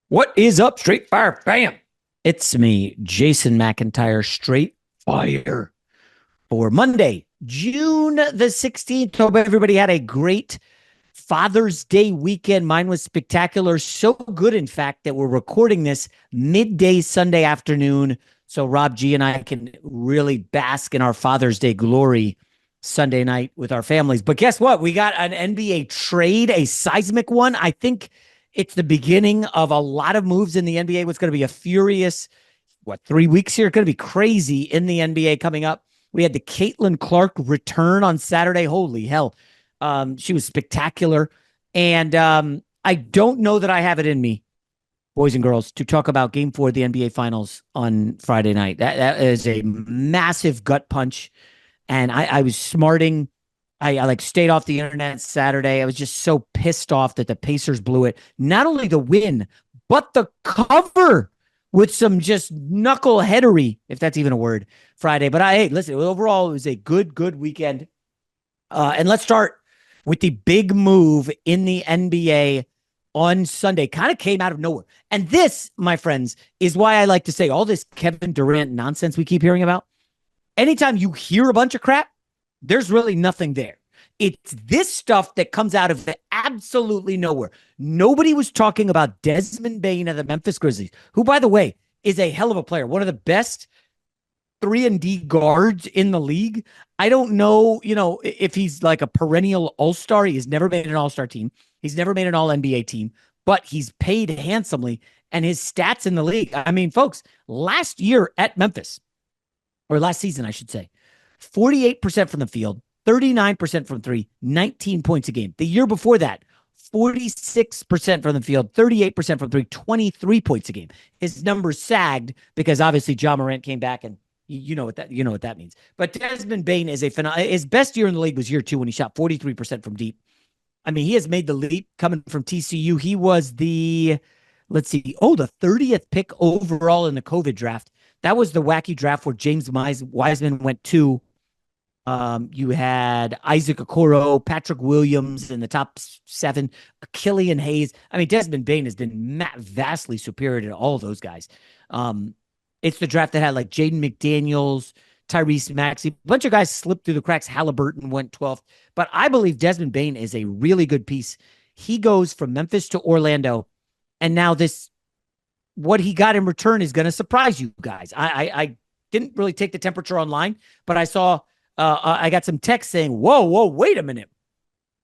What is up, Straight Fire fam? It's me, Jason McIntyre, Straight Fire, for Monday, June the 16th. Hope everybody had a great Father's Day weekend. Mine was spectacular. So good, in fact, that we're recording this midday Sunday afternoon. So Rob G and I can really bask in our Father's Day glory Sunday night with our families. But guess what? We got an NBA trade, a seismic one. I think it's the beginning of a lot of moves in the NBA. What's going to be a furious, 3 weeks here? It's going to be crazy in the NBA coming up. We had the Caitlin Clark return on Saturday. Holy hell. She was spectacular. And I don't know that I have it in me, boys and girls, to talk about game 4 of the NBA Finals on Friday night. That is a massive gut punch. And I was smarting. I like stayed off the internet Saturday. I was just so pissed off that the Pacers blew it. Not only the win, but the cover with some just knuckleheadery, if that's even a word, Friday. But hey, listen, overall, it was a good weekend. And let's start with the big move in the NBA on Sunday. Kind of came out of nowhere. And this, my friends, is why I like to say all this Kevin Durant nonsense we keep hearing about. Anytime you hear a bunch of crap, there's really nothing there. It's this stuff that comes out of absolutely nowhere. Nobody was talking about Desmond Bane of the Memphis Grizzlies, who, by the way, is a hell of a player, one of the best 3-and-D guards in the league. I don't know, if he's like a perennial all-star. He has never made an all-star team. He's never made an all-NBA team, but he's paid handsomely, and his stats in the league. I mean, folks, last year at Memphis, or last season, I should say, 48% from the field, 39% from three, 19 points a game. The year before that, 46% from the field, 38% from three, 23 points a game. His numbers sagged because obviously Morant came back, and you know what that means. But Desmond Bane is his best year in the league was year 2 when he shot 43% from deep. I mean, he has made the leap coming from TCU. He was the 30th pick overall in the COVID draft. That was the wacky draft where James Wiseman went 2. You had Isaac Okoro, Patrick Williams in the top 7, Killian Hayes. I mean, Desmond Bane has been vastly superior to all those guys. It's the draft that had like Jaden McDaniels, Tyrese Maxey, a bunch of guys slipped through the cracks. Halliburton went 12th, but I believe Desmond Bane is a really good piece. He goes from Memphis to Orlando, and now what he got in return is going to surprise you guys. I didn't really take the temperature online, but I saw I got some text saying, whoa, wait a minute.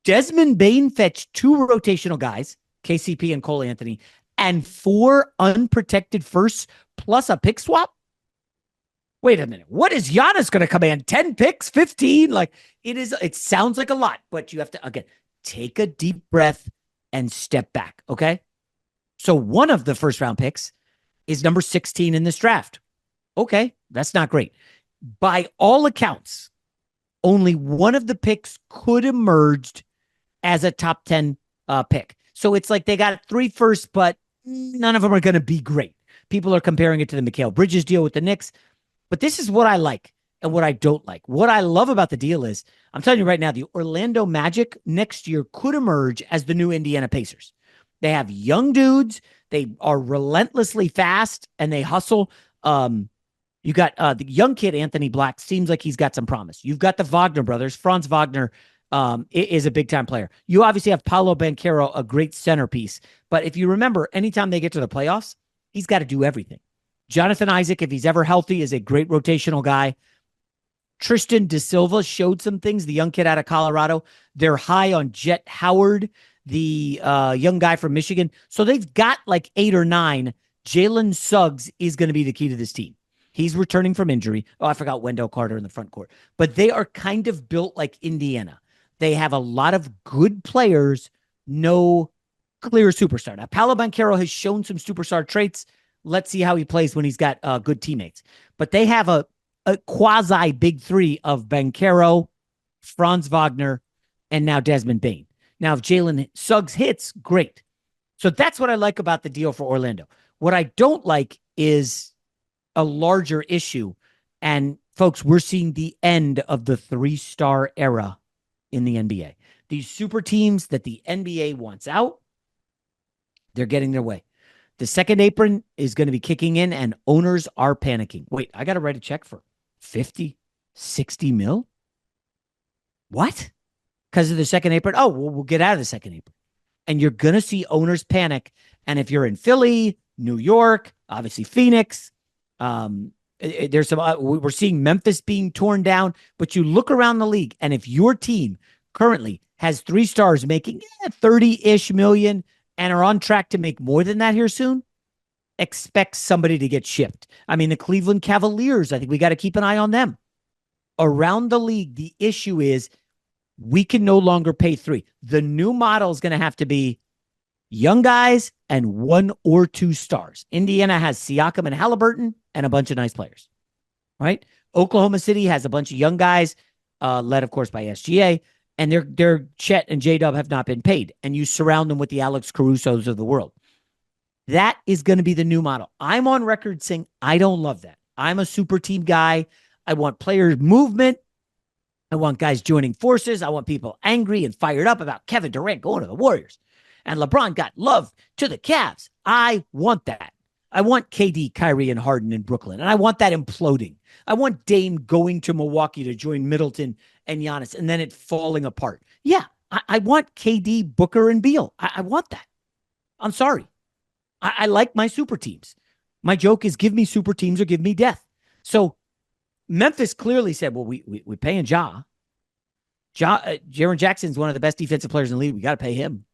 Desmond Bane fetched 2 rotational guys, KCP and Cole Anthony, and 4 unprotected firsts plus a pick swap. Wait a minute. What is Giannis going to command? 10 picks, 15? It sounds like a lot, but you have to, again, take a deep breath and step back. Okay. So one of the first round picks is number 16 in this draft. Okay. That's not great. By all accounts, only one of the picks could emerge as a top 10 pick. So it's like they got 3 firsts, but none of them are going to be great. People are comparing it to the Mikal Bridges deal with the Knicks. But this is what I like and what I don't like. What I love about the deal is, I'm telling you right now, the Orlando Magic next year could emerge as the new Indiana Pacers. They have young dudes. They are relentlessly fast, and they hustle. You got the young kid, Anthony Black, seems like he's got some promise. You've got the Wagner brothers. Franz Wagner is a big-time player. You obviously have Paolo Banchero, a great centerpiece. But if you remember, anytime they get to the playoffs, he's got to do everything. Jonathan Isaac, if he's ever healthy, is a great rotational guy. Tristan Da Silva showed some things, the young kid out of Colorado. They're high on Jet Howard, the young guy from Michigan. So they've got like 8 or 9. Jalen Suggs is going to be the key to this team. He's returning from injury. Oh, I forgot Wendell Carter in the front court. But they are kind of built like Indiana. They have a lot of good players, no clear superstar. Now, Paolo Banchero has shown some superstar traits. Let's see how he plays when he's got good teammates. But they have a quasi big 3 of Banchero, Franz Wagner, and now Desmond Bane. Now, if Jalen Suggs hits, great. So that's what I like about the deal for Orlando. What I don't like is a larger issue. And folks, we're seeing the end of the 3-star era in the NBA. These super teams that the NBA wants out, they're getting their way. The second apron is going to be kicking in and owners are panicking. Wait, I got to write a check for 50, 60 mil? What? Because of the second apron? Oh, well, we'll get out of the second apron. And you're going to see owners panic. And if you're in Philly, New York, obviously Phoenix, there's some, we're seeing Memphis being torn down, but you look around the league, and if your team currently has 3 stars making 30-ish million and are on track to make more than that here soon, expect somebody to get shipped. I mean, the Cleveland Cavaliers, I think we got to keep an eye on them. Around the league, the issue is we can no longer pay 3. The new model is going to have to be young guys and 1 or 2 stars. Indiana has Siakam and Halliburton and a bunch of nice players, right? Oklahoma City has a bunch of young guys, led, of course, by SGA, and their Chet and J-Dub have not been paid, and you surround them with the Alex Carusos of the world. That is going to be the new model. I'm on record saying I don't love that. I'm a super team guy. I want players' movement. I want guys joining forces. I want people angry and fired up about Kevin Durant going to the Warriors. And LeBron got love to the Cavs. I want that. I want KD, Kyrie, and Harden in Brooklyn. And I want that imploding. I want Dame going to Milwaukee to join Middleton and Giannis and then it falling apart. Yeah, I want KD, Booker, and Beal. I want that. I'm sorry. I like my super teams. My joke is give me super teams or give me death. So Memphis clearly said, well, we paying Ja. Jaren Jackson's one of the best defensive players in the league. We got to pay him.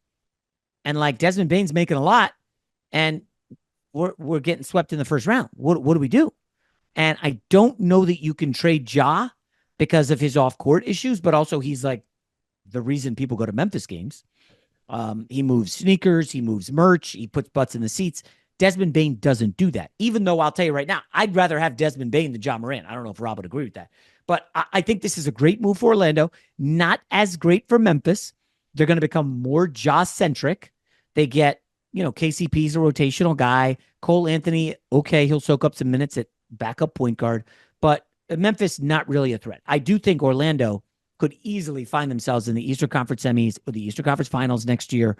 And like Desmond Bane's making a lot, and we're getting swept in the first round. What do we do? And I don't know that you can trade Ja because of his off-court issues, but also he's like the reason people go to Memphis games. He moves sneakers, he moves merch, he puts butts in the seats. Desmond Bane doesn't do that, even though I'll tell you right now, I'd rather have Desmond Bane than John Morant. I don't know if Rob would agree with that. But I think this is a great move for Orlando, not as great for Memphis. They're going to become more Jaw-centric. They get, KCP's a rotational guy. Cole Anthony, okay, he'll soak up some minutes at backup point guard. But Memphis, not really a threat. I do think Orlando could easily find themselves in the Eastern Conference semis or the Eastern Conference finals next year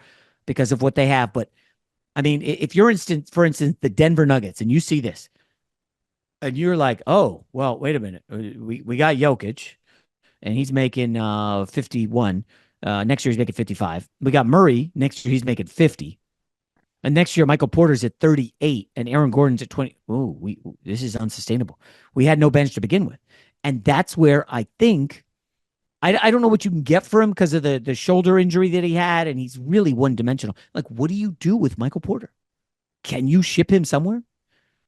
because of what they have. But, I mean, if you're, for instance, the Denver Nuggets, and you see this, and you're like, oh, well, wait a minute. We got Jokic, and he's making 51. Next year, he's making 55. We got Murray. Next year, he's making 50. And next year, Michael Porter's at 38, and Aaron Gordon's at 20. Oh, this is unsustainable. We had no bench to begin with. And that's where I think, I don't know what you can get for him because of the shoulder injury that he had, and he's really one-dimensional. Like, what do you do with Michael Porter? Can you ship him somewhere?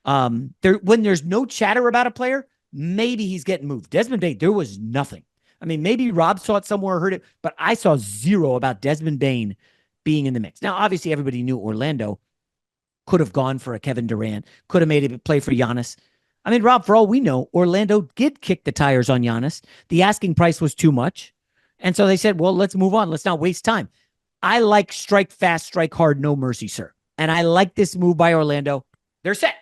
When there's no chatter about a player, maybe he's getting moved. Desmond Bane, there was nothing. I mean, maybe Rob saw it somewhere, heard it, but I saw zero about Desmond Bane being in the mix. Now, obviously, everybody knew Orlando could have gone for a Kevin Durant, could have made it play for Giannis. I mean, Rob, for all we know, Orlando did kick the tires on Giannis. The asking price was too much. And so they said, well, let's move on. Let's not waste time. I like strike fast, strike hard, no mercy, sir. And I like this move by Orlando. They're set.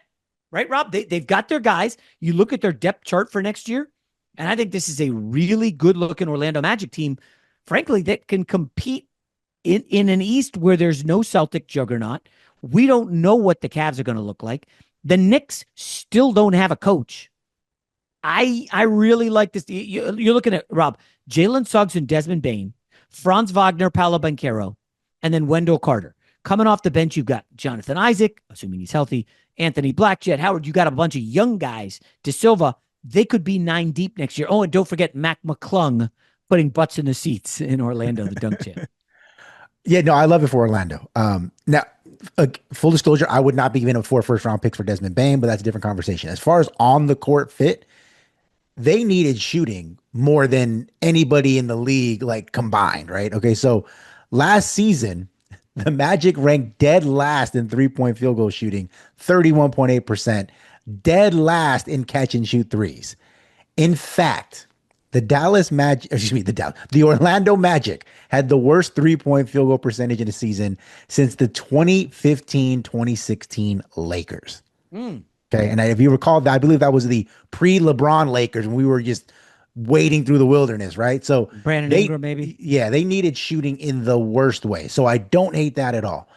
Right, Rob? They've got their guys. You look at their depth chart for next year, and I think this is a really good-looking Orlando Magic team, frankly, that can compete in an East where there's no Celtic juggernaut. We don't know what the Cavs are going to look like. The Knicks still don't have a coach. I really like this. You're looking at, Rob, Jalen Suggs and Desmond Bane, Franz Wagner, Paolo Banchero, and then Wendell Carter. Coming off the bench, you've got Jonathan Isaac, assuming he's healthy, Anthony Black, Jet Howard. You got a bunch of young guys. De Silva, they could be 9 deep next year. Oh, and don't forget Mac McClung putting butts in the seats in Orlando, the dunk champ. Yeah, no, I love it for Orlando. Now, full disclosure, I would not be giving up 4 first-round picks for Desmond Bane, but that's a different conversation. As far as on-the-court fit, they needed shooting more than anybody in the league, like, combined, right? Okay, so last season, the Magic ranked dead last in three-point field goal shooting, 31.8%, dead last in catch and shoot threes. In fact, the Orlando Magic had the worst three-point field goal percentage in the season since the 2015-2016 Lakers. Okay, and if you recall, I believe that was the pre-LeBron Lakers when we were just wading through the wilderness, right? So Brandon Ingram, maybe. Yeah, they needed shooting in the worst way. So I don't hate that at all.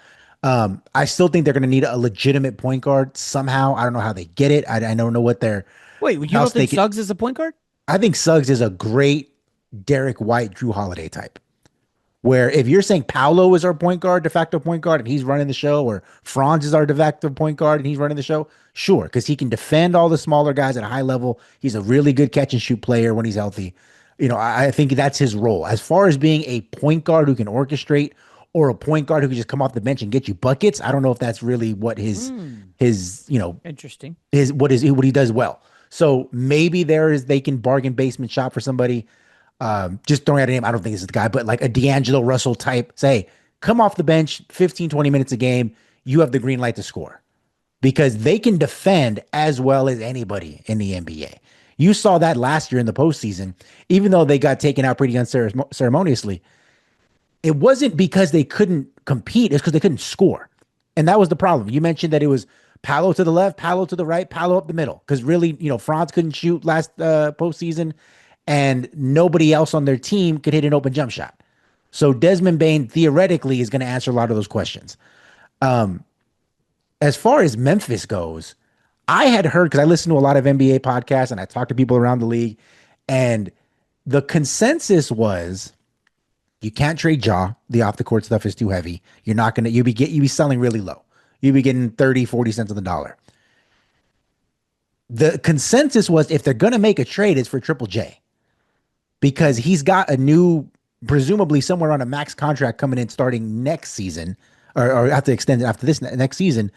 I still think they're going to need a legitimate point guard somehow. I don't know how they get it. I don't know what they're Wait, you how don't they think could. Suggs is a point guard? I think Suggs is a great Derek White, Drew Holiday type. Where if you're saying Paolo is our point guard, de facto point guard, and he's running the show, or Franz is our de facto point guard and he's running the show, sure, because he can defend all the smaller guys at a high level. He's a really good catch and shoot player when he's healthy. I think that's his role. As far as being a point guard who can orchestrate or a point guard who can just come off the bench and get you buckets, I don't know if that's really what his Interesting. what he does well. So maybe they can bargain basement shop for somebody. Just throwing out a name, I don't think this is the guy, but like a D'Angelo Russell type, say, come off the bench 15, 20 minutes a game. You have the green light to score because they can defend as well as anybody in the NBA. You saw that last year in the postseason, even though they got taken out pretty unceremoniously. It wasn't because they couldn't compete, it's because they couldn't score. And that was the problem. You mentioned that it was Paolo to the left, Paolo to the right, Paolo up the middle. Because really, Franz couldn't shoot last postseason, and nobody else on their team could hit an open jump shot. So Desmond Bane theoretically is going to answer a lot of those questions. As far as Memphis goes, I had heard, because I listen to a lot of NBA podcasts and I talk to people around the league, and the consensus was you can't trade Ja. The off the court stuff is too heavy. You're not going to, you be selling really low. You'd be getting 30, 40 cents on the dollar. The consensus was if they're going to make a trade, it's for Triple J because he's got a new, presumably somewhere on a max contract coming in starting next season or have to extend it after this next season.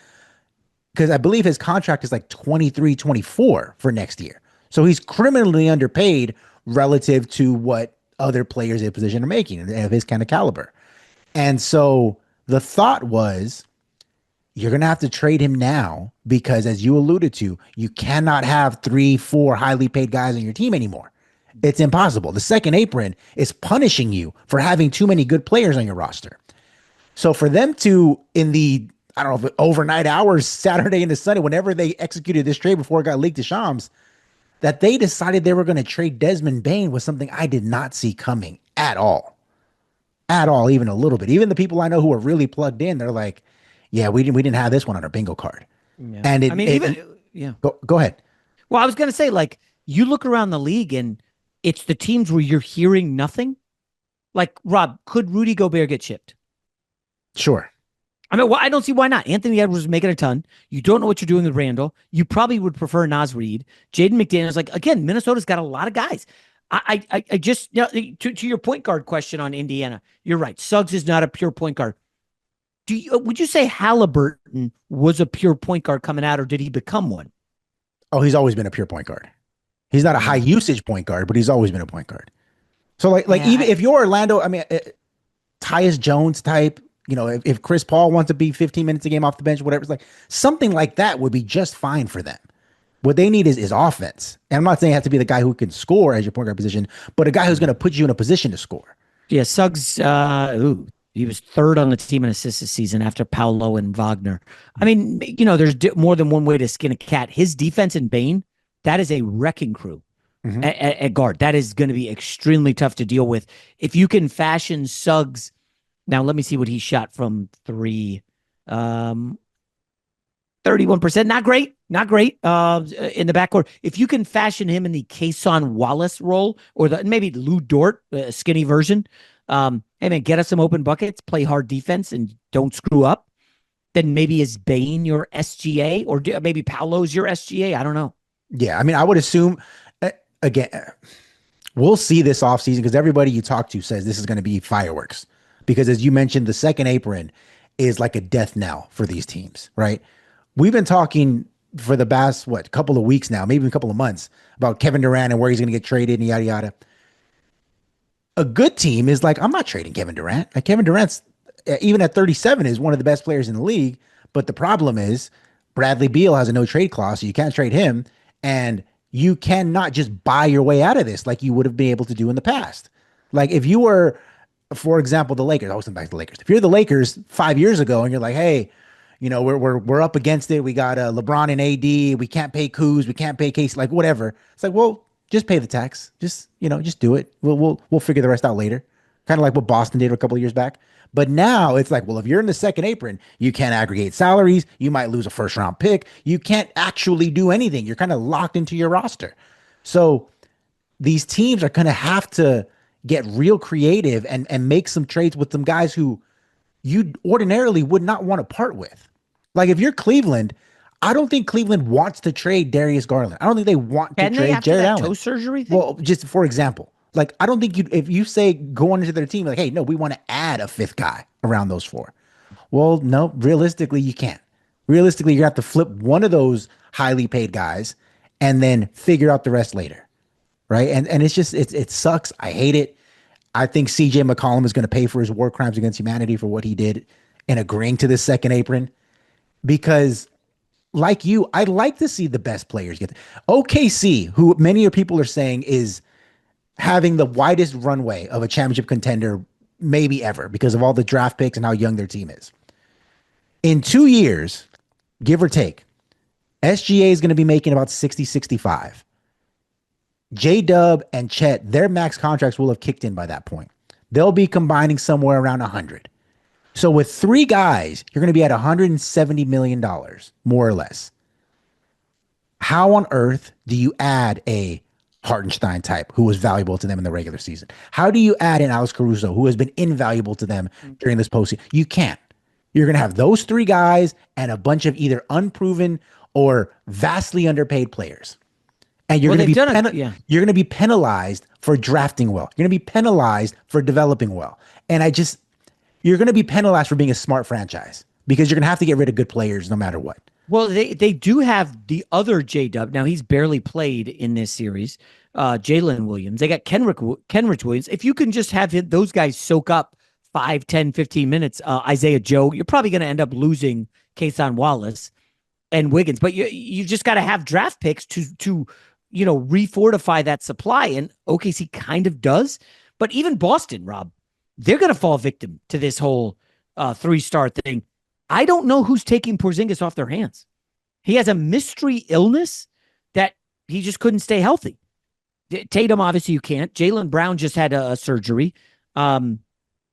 Because I believe his contract is like 23, 24 for next year. So he's criminally underpaid relative to what other players in position are making of his kind of caliber. And so the thought was, you're going to have to trade him now because, as you alluded to, you cannot have 3, 4 highly paid guys on your team anymore. It's impossible. The second apron is punishing you for having too many good players on your roster. So for them to, in the, I don't know, overnight hours, Saturday into Sunday, whenever they executed this trade before it got leaked to Shams, that they decided they were going to trade Desmond Bane was something I did not see coming at all. At all, even a little bit. Even the people I know who are really plugged in, they're like, yeah, we didn't have this one on our bingo card. Yeah. And yeah. Go ahead. Well, I was going to say, like, you look around the league and it's the teams where you're hearing nothing. Like, Rob, could Rudy Gobert get shipped? Sure. I mean, I don't see why not. Anthony Edwards is making a ton. You don't know what you're doing with Randall. You probably would prefer Naz Reid. Jaden McDaniels, like, again, Minnesota's got a lot of guys. I just, to your point guard question on Indiana, you're right. Suggs is not a pure point guard. Would you say Halliburton was a pure point guard coming out, or did he become one? Oh, he's always been a pure point guard. He's not a high usage point guard, but he's always been a point guard. So even if you're Orlando, I mean, Tyus Jones type, if Chris Paul wants to be 15 minutes a game off the bench, whatever, it's like something like that would be just fine for them. What they need is offense. And I'm not saying it has to be the guy who can score as your point guard position, but a guy who's going to put you in a position to score. Yeah, Suggs, he was third on the team in assists this season after Paolo and Wagner. I mean, there's more than one way to skin a cat. His defense in Bane, that is a wrecking crew at guard. That is going to be extremely tough to deal with. If you can fashion Suggs, now let me see what he shot from three. 31%, not great. In the backcourt. If you can fashion him in the Kason Wallace role or maybe Lou Dort, a skinny version, hey man, get us some open buckets, play hard defense, and don't screw up. Then maybe is Bane your SGA, or maybe Paolo's your SGA? I don't know. Yeah, I mean, I would assume again, we'll see this offseason because everybody you talk to says this is going to be fireworks. Because as you mentioned, the second apron is like a death knell for these teams, right? We've been talking for the past couple of weeks now, maybe a couple of months, about Kevin Durant and where he's going to get traded and yada yada. A good team is like, I'm not trading Kevin Durant. Like Kevin Durant's, even at 37, is one of the best players in the league. But the problem is Bradley Beal has a no trade clause, so you can't trade him. And you cannot just buy your way out of this like you would have been able to do in the past. Like if you were, for example, the Lakers, I always come back to the Lakers. If you're the Lakers 5 years ago and you're like, hey, we're up against it. We got LeBron and AD. We can't pay Kuz. We can't pay Case. Like whatever. It's like, well, just pay the tax. Just do it. We'll figure the rest out later. kind of like what Boston did a couple of years back. But now it's like, well, if you're in the second apron, you can't aggregate salaries. You might lose a first round pick. You can't actually do anything. You're kind of locked into your roster. So these teams are going to have to get real creative and make some trades with some guys who you ordinarily would not want to part with. Like if you're Cleveland, I don't think Cleveland wants to trade Darius Garland. I don't think they want to trade after Jared that Allen. toe surgery thing? Well, just for example, like I don't think if you say going into their team, like, hey, no, we want to add a fifth guy around those four. Well, no, realistically, you can't. Realistically, you have to flip one of those highly paid guys and then figure out the rest later. Right. And it's just it sucks. I hate it. I think CJ McCollum is going to pay for his war crimes against humanity for what he did in agreeing to this second apron. Because like you, I'd like to see the best players get OKC, who many people are saying is having the widest runway of a championship contender maybe ever because of all the draft picks and how young their team is. In 2 years, give or take, SGA is going to be making about 60, 65. J-Dub and Chet, their max contracts will have kicked in by that point. They'll be combining somewhere around 100. So with three guys, you're going to be at $170 million, more or less. How on earth do you add a Hartenstein type who was valuable to them in the regular season? How do you add an Alex Caruso who has been invaluable to them during this postseason? You can't. You're going to have those three guys and a bunch of either unproven or vastly underpaid players. And you're going to be penalized for drafting well. You're going to be penalized for developing well. And you're going to be penalized for being a smart franchise because you're going to have to get rid of good players no matter what. Well, they do have the other J-Dub. Now, he's barely played in this series. Jalen Williams. They got Kenrich Williams. If you can just have those guys soak up 5, 10, 15 minutes, Isaiah Joe, you're probably going to end up losing Kason Wallace and Wiggins. But you just got to have draft picks to refortify that supply. And OKC kind of does. But even Boston, Rob, they're going to fall victim to this whole 3-star thing. I don't know who's taking Porzingis off their hands. He has a mystery illness that he just couldn't stay healthy. Tatum, obviously, you can't. Jaylen Brown just had a surgery. I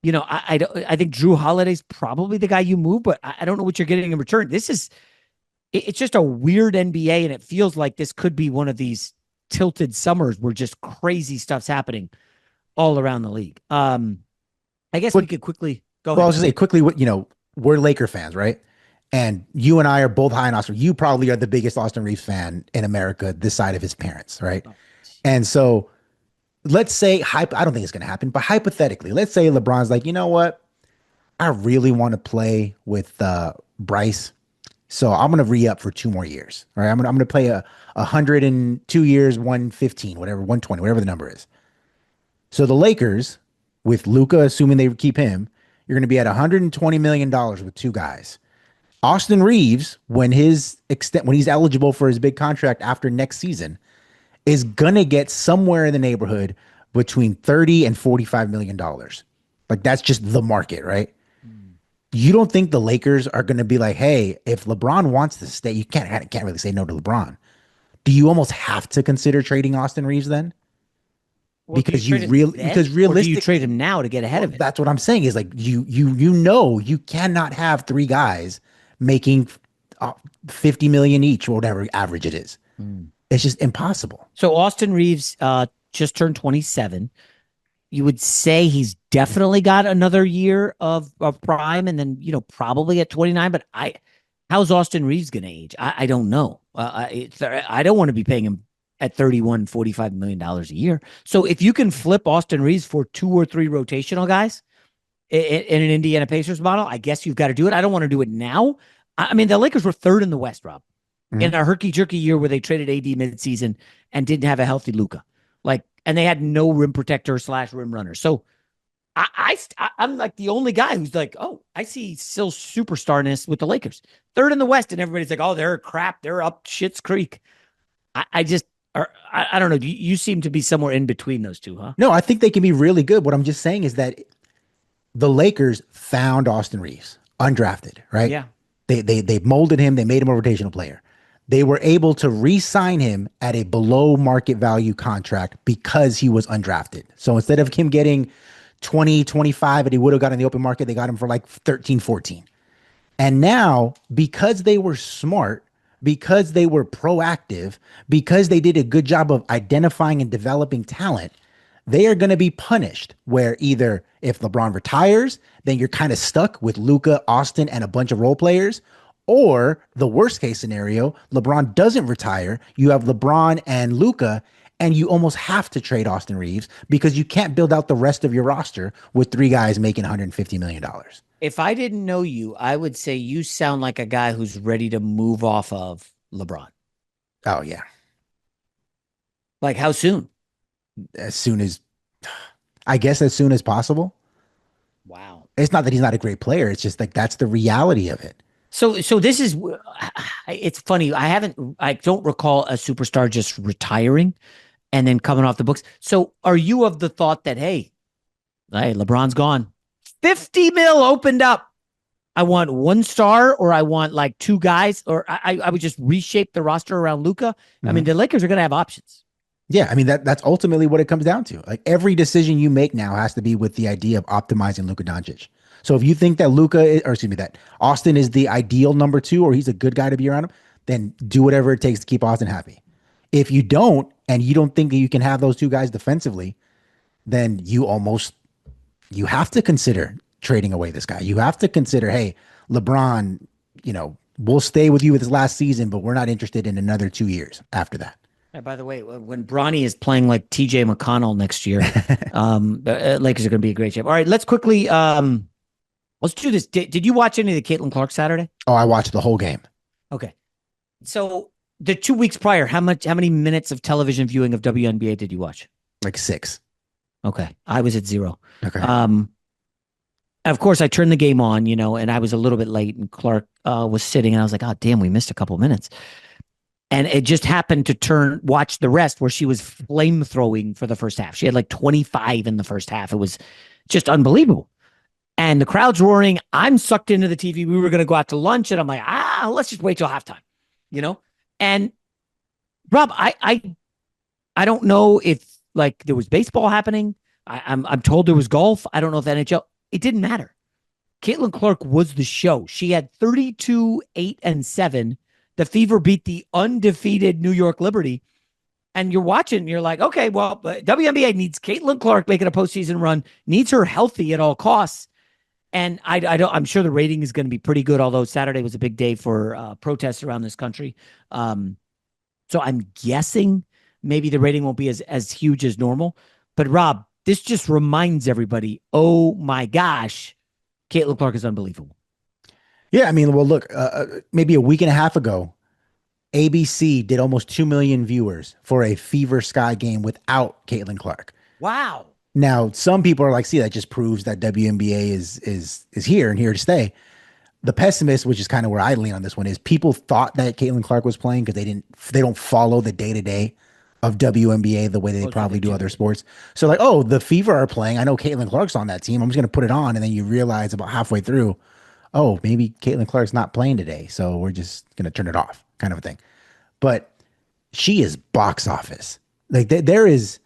think Drew Holiday's probably the guy you move, but I don't know what you're getting in return. It's just a weird NBA, and it feels like this could be one of these tilted summers where just crazy stuff's happening all around the league. I guess we could quickly go ahead. Well, I was just say quickly, we're Laker fans, right? And you and I are both high on Austin. You probably are the biggest Austin Reeves fan in America, this side of his parents, right? Oh. And so let's say, I don't think it's going to happen, but hypothetically, let's say LeBron's like, you know what? I really want to play with Bryce. So I'm going to re-up for 2 more years, right? I'm going to play 102 years, 115, whatever, 120, whatever the number is. So the Lakers, with Luka, assuming they keep him, you're going to be at $120 million with 2 guys. Austin Reeves, when he's eligible for his big contract after next season, is going to get somewhere in the neighborhood between $30 and $45 million. Like that's just the market, right? You don't think the Lakers are going to be like, hey, if LeBron wants to stay, you can't really say no to LeBron. Do you almost have to consider trading Austin Reeves then? Well, because realistically, do you trade him now to get ahead of it? That's what I'm saying is like you cannot have 3 guys making $50 million each or whatever average it is. It's just impossible. So Austin Reeves just turned 27. You would say he's definitely got another year of prime, and then probably at 29. But how's Austin Reeves going to age? I don't know. I don't want to be paying him at $31, $45 million a year. So if you can flip Austin Reeves for 2 or 3 rotational guys in an Indiana Pacers model, I guess you've got to do it. I don't want to do it now. I mean, the Lakers were 3rd in the West, Rob, in a herky-jerky year where they traded AD midseason and didn't have a healthy Luka. And they had no rim protector / rim runner. So I'm like the only guy who's like, oh, I see still superstarness with the Lakers. 3rd in the West, and everybody's like, oh, they're crap. They're up Schitt's Creek. I don't know. You seem to be somewhere in between those two, huh? No, I think they can be really good. What I'm just saying is that the Lakers found Austin Reeves undrafted, right? Yeah. They molded him. They made him a rotational player. They were able to re-sign him at a below market value contract because he was undrafted. So instead of him getting 20, 25, and he would have got in the open market. They got him for like 13, 14. And now, because they were smart, because they were proactive, because they did a good job of identifying and developing talent, they are going to be punished. Where either if LeBron retires, then you're kind of stuck with Luka, Austin, and a bunch of role players. Or the worst case scenario, LeBron doesn't retire. You have LeBron and Luka, and you almost have to trade Austin Reeves because you can't build out the rest of your roster with three guys making $150 million. If I didn't know you, I would say you sound like a guy who's ready to move off of LeBron. Oh, yeah. Like how soon? As soon as, I guess, as soon as possible. Wow. It's not that he's not a great player. It's just like that's the reality of it. So this is, it's funny. I don't recall a superstar just retiring and then coming off the books. So are you of the thought that, hey, LeBron's gone. 50 mil opened up. I want one star or I want like two guys, or I would just reshape the roster around Luka. I mean, the Lakers are going to have options. Yeah, I mean that's ultimately what it comes down to. Like every decision you make now has to be with the idea of optimizing Luka Doncic. So if you think that that Austin is the ideal number two, or he's a good guy to be around him, then do whatever it takes to keep Austin happy. If you don't, and you don't think that you can have those two guys defensively, then you have to consider trading away this guy. You have to consider, hey, LeBron, we'll stay with you with this last season, but we're not interested in another 2 years after that. And by the way, when Bronny is playing like TJ McConnell next year, the Lakers are going to be a great shape. All right, let's quickly let's do this. Did you watch any of the Caitlin Clark Saturday? Oh, I watched the whole game. Okay. So the 2 weeks prior, how many minutes of television viewing of WNBA did you watch? Like 6. Okay. I was at 0. Okay. Of course, I turned the game on, and I was a little bit late, and Clark was sitting, and I was like, oh, damn, we missed a couple minutes. And it just happened to watch the rest where she was flame throwing for the first half. She had like 25 in the first half. It was just unbelievable. And the crowd's roaring. I'm sucked into the TV. We were going to go out to lunch, and I'm like, let's just wait till halftime, And Rob, I don't know if like there was baseball happening. I'm told there was golf. I don't know if NHL. It didn't matter. Caitlin Clark was the show. She had 32, 8, and 7. The Fever beat the undefeated New York Liberty. And you're watching, and you're like, okay, well, WNBA needs Caitlin Clark making a postseason run, needs her healthy at all costs. And I'm sure the rating is going to be pretty good, although Saturday was a big day for protests around this country. So I'm guessing maybe the rating won't be as huge as normal. But Rob, this just reminds everybody, oh my gosh, Caitlin Clark is unbelievable. Yeah, I mean, well, look, maybe a week and a half ago, ABC did almost 2 million viewers for a Fever Sky game without Caitlin Clark. Wow. Now, some people are like, see, that just proves that WNBA is here and here to stay. The pessimist, which is kind of where I lean on this one, is people thought that Caitlin Clark was playing because they don't follow the day-to-day of WNBA the way they probably do other sports. So like, oh, the Fever are playing. I know Caitlin Clark's on that team. I'm just going to put it on. And then you realize about halfway through, oh, maybe Caitlin Clark's not playing today. So we're just going to turn it off kind of a thing. But she is box office. Like there is,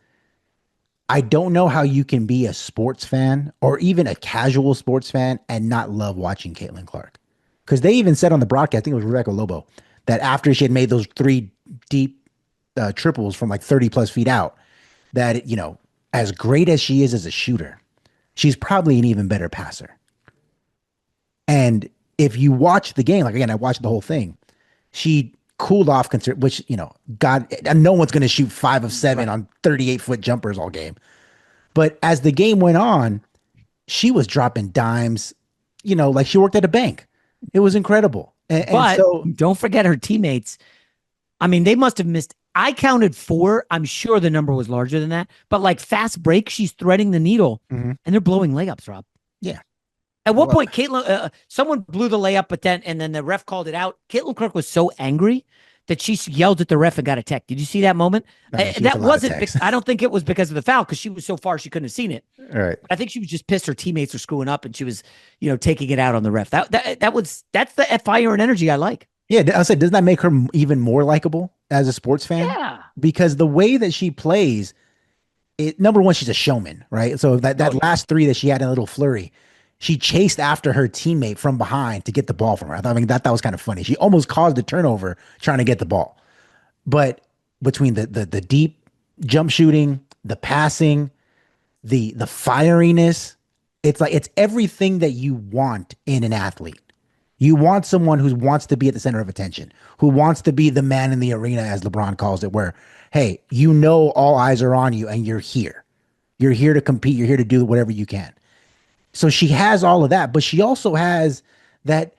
I don't know how you can be a sports fan or even a casual sports fan and not love watching Caitlin Clark. Because they even said on the broadcast, I think it was Rebecca Lobo, that after she had made those 3 deep triples from like 30 plus feet out, that, as great as she is as a shooter, she's probably an even better passer. And if you watch the game, like again, I watched the whole thing, she cooled off, which, God, no one's going to shoot 5 of 7 on 38-foot jumpers all game. But as the game went on, she was dropping dimes, like she worked at a bank. It was incredible. But so, don't forget her teammates. I mean, they must have missed. I counted 4. I'm sure the number was larger than that. But like fast break, she's threading the needle, and they're blowing layups, Rob. Yeah. At one point, Caitlin, someone blew the layup, and then the ref called it out. Caitlin Clark was so angry that she yelled at the ref and got a tech. Did you see that moment? That wasn't. I don't think it was because of the foul, because she was so far she couldn't have seen it. All right. I think she was just pissed her teammates were screwing up, and she was, taking it out on the ref. That's the fire and energy I like. Yeah, I said, doesn't that make her even more likable as a sports fan? Yeah. Because the way that she plays, number one, she's a showman, right? So Oh that yeah. last three that she had in a little flurry, she chased after her teammate from behind to get the ball from her. I mean, that was kind of funny. She almost caused a turnover trying to get the ball. But between the deep jump shooting, the passing, the fieriness, it's like it's everything that you want in an athlete. You want someone who wants to be at the center of attention, who wants to be the man in the arena, as LeBron calls it, where, hey, you know, all eyes are on you and you're here. You're here to compete. You're here to do whatever you can. So she has all of that, but she also has that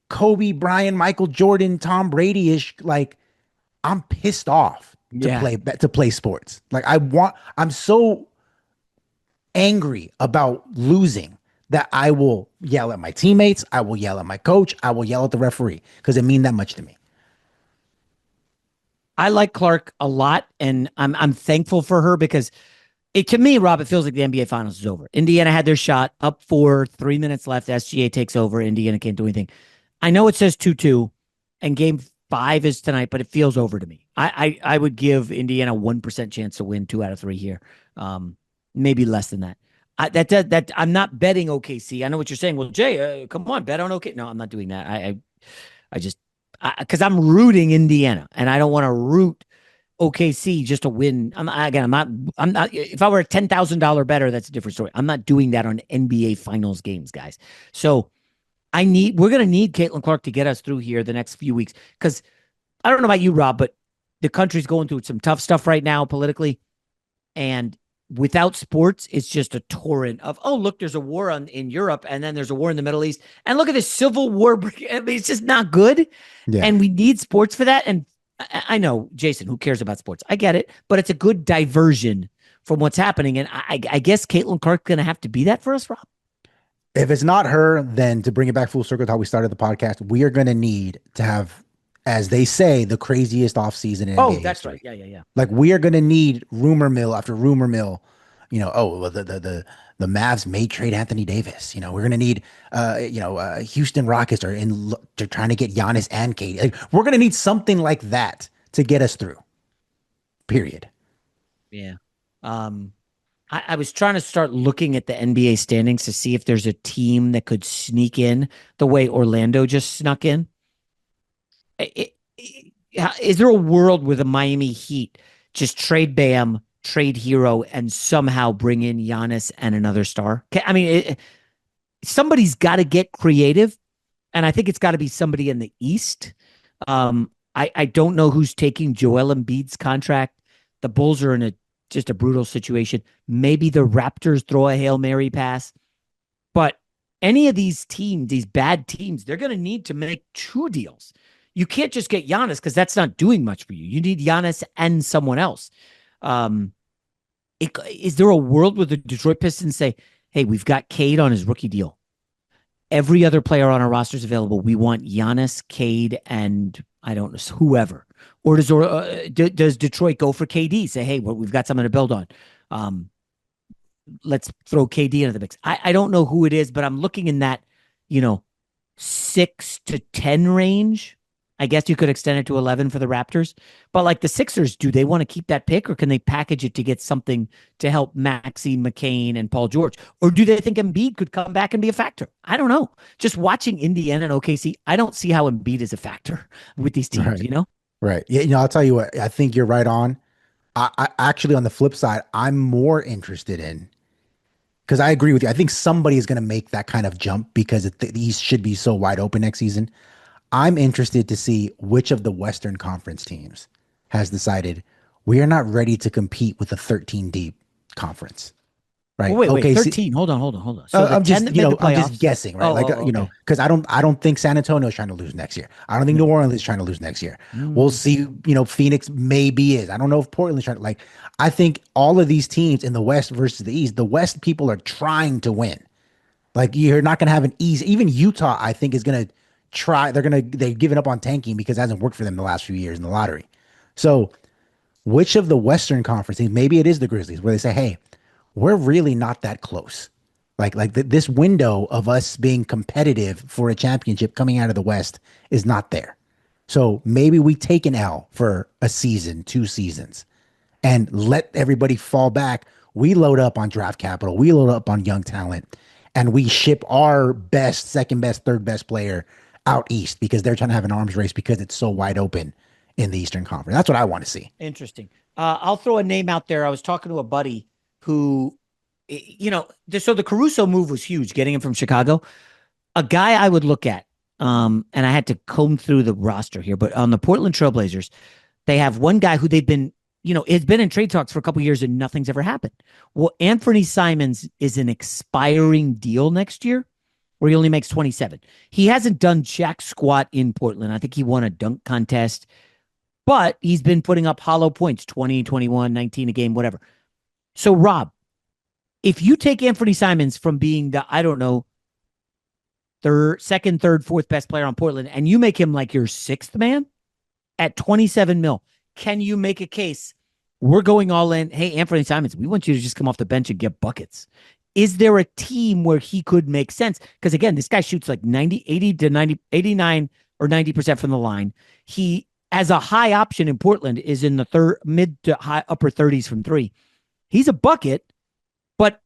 Kobe Bryant, Michael Jordan, Tom Brady ish. Like, I'm pissed off Yeah. to play sports. Like, I'm so angry about losing that I will yell at my teammates. I will yell at my coach. I will yell at the referee because it mean that much to me. I like Clark a lot, and I'm thankful for her because to me, Rob, it feels like the NBA Finals is over. Indiana had their shot up 3 minutes left. SGA takes over. Indiana can't do anything. I know it says 2-2, and game 5 is tonight, but it feels over to me. I would give Indiana 1% chance to win 2 out of 3 here, maybe less than that. That I'm not betting OKC. I know what you're saying. Well, Jay, come on, bet on OK. No, I'm not doing that. I just because I'm rooting Indiana, and I don't want to root OKC just to win. I'm not. If I were a $10,000 better, that's a different story. I'm not doing that on NBA Finals games, guys. So we're gonna need Caitlin Clark to get us through here the next few weeks because I don't know about you, Rob, but the country's going through some tough stuff right now politically, and without sports, it's just a torrent of, oh, look, there's a war in Europe, and then there's a war in the Middle East, and look at this civil war. I mean, it's just not good, Yeah. and we need sports for that. And I know, Jason, who cares about sports? I get it, but it's a good diversion from what's happening, and I guess Caitlin Clark's going to have to be that for us, Rob. If it's not her, then to bring it back full circle to how we started the podcast, we are going to need to have, as they say, the craziest offseason in Oh, NBA that's right. history. Yeah, yeah, yeah. Like, we are going to need rumor mill after rumor mill. Oh, well, the Mavs may trade Anthony Davis. We're going to need, Houston Rockets they're trying to get Giannis and Katie. Like, we're going to need something like that to get us through. Period. Yeah. I was trying to start looking at the NBA standings to see if there's a team that could sneak in the way Orlando just snuck in. Is there a world where the Miami Heat just trade Bam, trade Hero, and somehow bring in Giannis and another star? I mean, somebody's got to get creative, and I think it's got to be somebody in the East. I don't know who's taking Joel Embiid's contract. The Bulls are in just a brutal situation. Maybe the Raptors throw a Hail Mary pass, but any of these teams, these bad teams, they're going to need to make two deals. You can't just get Giannis because that's not doing much for you. You need Giannis and someone else. Is there a world where the Detroit Pistons say, hey, we've got Cade on his rookie deal. Every other player on our roster is available. We want Giannis, Cade, and I don't know, whoever. Or does Detroit go for KD? Say, hey, we've got something to build on. Let's throw KD into the mix. I don't know who it is, but I'm looking in that, 6 to 10 range. I guess you could extend it to 11 for the Raptors. But like the Sixers, do they want to keep that pick or can they package it to get something to help Maxey, McCain, and Paul George? Or do they think Embiid could come back and be a factor? I don't know. Just watching Indiana and OKC, I don't see how Embiid is a factor with these teams, Right. Right. Yeah. I'll tell you what, I think you're right on. I actually, on the flip side, I'm more interested in, because I agree with you. I think somebody is going to make that kind of jump because the East should be so wide open next season. I'm interested to see which of the Western Conference teams has decided we are not ready to compete with a 13 deep conference. Well, Right. wait, Okay. 13. Hold on. So the I'm 10 just, that made the I'm just playoffs. guessing, right? Like, Okay. because I don't think San Antonio is trying to lose next year. I don't think New No. Orleans is trying to lose next year. We'll Mm. see. Phoenix maybe is. I don't know if Portland's trying to, like, I think all of these teams in the West versus the East, the West people are trying to win. Like, you're not going to have an easy, even Utah, I think is going to try. They've given up on tanking because it hasn't worked for them the last few years in the lottery. So which of the Western Conference teams, maybe it is the Grizzlies, where they say, hey, we're really not that close. This window of us being competitive for a championship coming out of the West is not there. So maybe we take an L for a season, 2 seasons, and let everybody fall back. We load up on draft capital. We load up on young talent, and we ship our best, second best, third best player out east because they're trying to have an arms race because it's so wide open in the Eastern Conference. That's what I want to see. Interesting. I'll throw a name out there. I was talking to a buddy who, so the Caruso move was huge, getting him from Chicago. A guy I would look at, and I had to comb through the roster here, but on the Portland Trailblazers, they have one guy who they've been, it's been in trade talks for a couple of years and nothing's ever happened. Well, Anthony Simons is an expiring deal next year where he only makes 27. He hasn't done jack squat in Portland. I think he won a dunk contest, but he's been putting up hollow points, 20, 21, 19 a game, whatever. So, Rob, if you take Anthony Simons from being the, I don't know, second, third, fourth best player on Portland, and you make him like your sixth man at 27 mil, can you make a case? We're going all in. Hey, Anthony Simons, we want you to just come off the bench and get buckets. Is there a team where he could make sense? Because again, this guy shoots like 80 to 90, 89 or 90% from the line. He, as a high option in Portland, is in the mid to high upper 30s from three. He's a bucket, but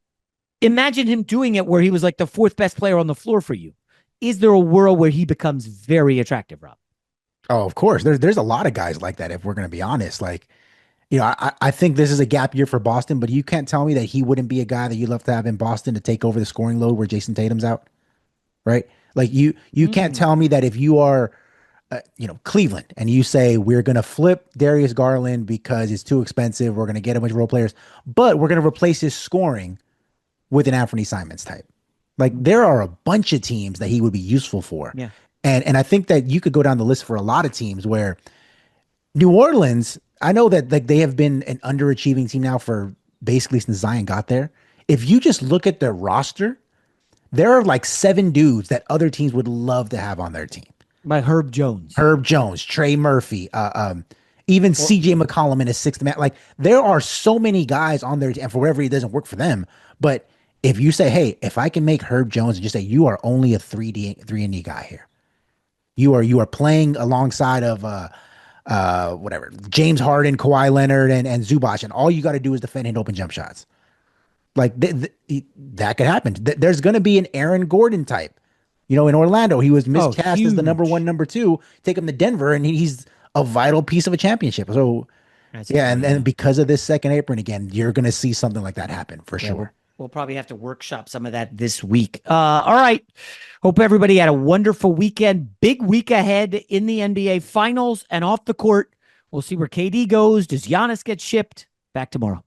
imagine him doing it where he was like the fourth best player on the floor for you. Is there a world where he becomes very attractive, Rob? Oh, of course. There's a lot of guys like that, if we're going to be honest. Like, I think this is a gap year for Boston, but you can't tell me that he wouldn't be a guy that you'd love to have in Boston to take over the scoring load where Jason Tatum's out, right? Like you can't tell me that if you are, Cleveland, and you say we're going to flip Darius Garland because it's too expensive, we're going to get a bunch of role players, but we're going to replace his scoring with an Anthony Simons type. Like there are a bunch of teams that he would be useful for. Yeah. And I think that you could go down the list for a lot of teams where New Orleans, I know that like they have been an underachieving team now for basically since Zion got there. If you just look at their roster, there are like 7 dudes that other teams would love to have on their team. Like Herb Jones, Trey Murphy, even CJ McCollum in a sixth man. Like there are so many guys on there, and for whatever it doesn't work for them. But if you say, hey, if I can make Herb Jones and just say you are only a 3-and-D guy here, you are playing alongside of whatever James Harden, Kawhi Leonard, and Zubac, and all you got to do is defend and open jump shots. Like that could happen. There's going to be an Aaron Gordon type. In Orlando, he was miscast as the number 1, number 2. Take him to Denver, and he's a vital piece of a championship. So, and because of this second apron again, you're going to see something like that happen for sure. We'll probably have to workshop some of that this week. All right. Hope everybody had a wonderful weekend. Big week ahead in the NBA Finals and off the court. We'll see where KD goes. Does Giannis get shipped? Back tomorrow.